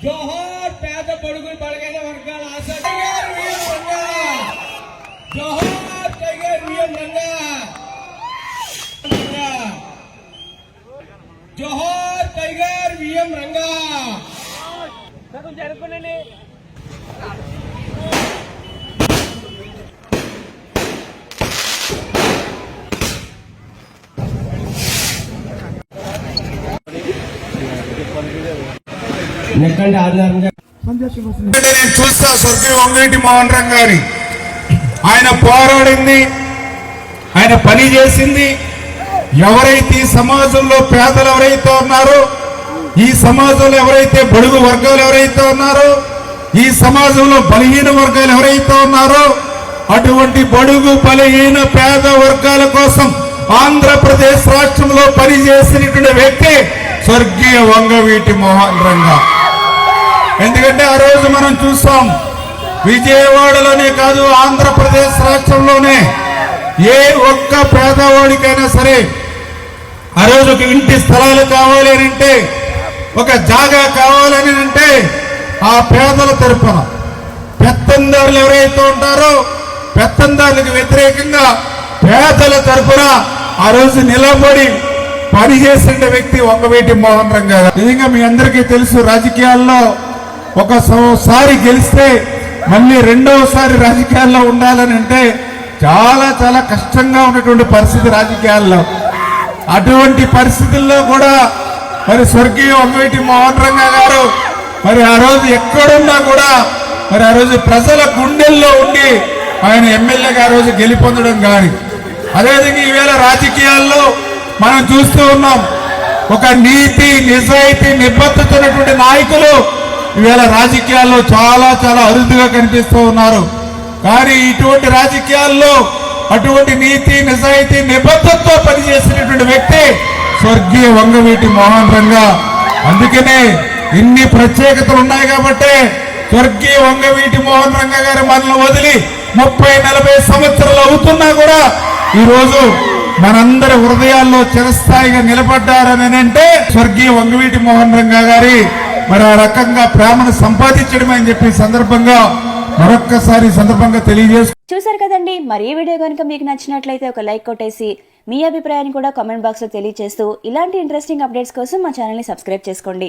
జోహార్ పేద బడుగులు బలగైన వర్గాల ఆశా జోహార్ tiger VM Ranga జోహార్ tiger VM Ranga జరుపుకోండి. నేను చూస్తా స్వర్గీయ వంగవీటి మోహన్ రంగా గారి ఆయన పోరాడింది, ఆయన పని చేసింది. ఎవరైతే ఈ సమాజంలో పేదలు ఎవరైతే ఉన్నారో, ఈ సమాజంలో ఎవరైతే బడుగు వర్గాలు ఎవరైతే ఉన్నారో, ఈ సమాజంలో బలహీన వర్గాలు ఎవరైతే ఉన్నారో, అటువంటి బడుగు బలహీన పేద వర్గాల కోసం ఆంధ్రప్రదేశ్ రాష్ట్రంలో పనిచేసినటువంటి వ్యక్తి స్వర్గీయ వంగవీటి మోహన్ రంగా. ఎందుకంటే ఆ రోజు మనం చూస్తాం, విజయవాడలోనే కాదు ఆంధ్రప్రదేశ్ రాష్ట్రంలోనే ఏ ఒక్క పేదవాడికైనా సరే ఆ రోజు ఒక ఇంటి స్థలాలు కావాలి అని అంటే, ఒక జాగా కావాలని అంటే ఆ పేదల తరపున పెత్తందారులు ఎవరైతే ఉంటారో పెత్తందారులకు వ్యతిరేకంగా పేదల తరపున ఆ రోజు నిలబడి పనిచేసిన వ్యక్తి వంగవీటి మోహన్ రంగా గారు. నిజంగా మీ అందరికీ తెలుసు, రాజకీయాల్లో ఒకసారి గెలిస్తే మళ్ళీ రెండవసారి రాజకీయాల్లో ఉండాలని అంటే చాలా చాలా కష్టంగా ఉన్నటువంటి పరిస్థితి రాజకీయాల్లో. అటువంటి పరిస్థితుల్లో కూడా మరి స్వర్గీయ వంగవీటి మోహన్ రంగా గారు మరి ఆ రోజు ఎక్కడున్నా కూడా మరి ఆ రోజు ప్రజల గుండెల్లో ఉండి ఆయన ఎమ్మెల్యేగా ఆ రోజు గెలిపొందడం కానీ, అదేవిధంగా ఈవేళ రాజకీయాల్లో మనం చూస్తూ ఉన్నాం, ఒక నీతి నిజాయితీ నిబద్ధతటువంటి నాయకులు ఈవేళ రాజకీయాల్లో చాలా చాలా అరుదుగా కనిపిస్తూ ఉన్నారు. కానీ ఇటువంటి రాజకీయాల్లో అటువంటి నీతి నిజాయితీ నిబద్ధతతో పనిచేసినటువంటి వ్యక్తి స్వర్గీయ వంగవీటి మోహన్ రంగా. అందుకనే ఇన్ని ప్రత్యేకతలు ఉన్నాయి కాబట్టి స్వర్గీయ వంగవీటి మోహన్ రంగా గారు మనల్ని వదిలి 30-40 సంవత్సరాలు అవుతున్నా కూడా ఈ రోజు మనందరి హృదయాల్లో చిరస్థాయిగా నిలబడ్డారని అంటే స్వర్గీయ వంగవీటి మోహన్ రంగా గారి మరి ఆ రకంగా ప్రేమను సంపాదించడం అని చెప్పి సందర్భంగా మరొక్కసారి సందర్భంగా చూసారు కదండి. మరి ఈ వీడియో కనుక మీకు నచ్చినట్లయితే ఒక లైక్ కొట్టేసి మీ అభిప్రాయాన్ని కూడా కామెంట్ బాక్స్ లో తెలియజేస్తూ ఇలాంటి ఇంట్రెస్టింగ్ అప్డేట్స్ కోసం మా ఛానల్ ని సబ్స్క్రైబ్ చేసుకోండి.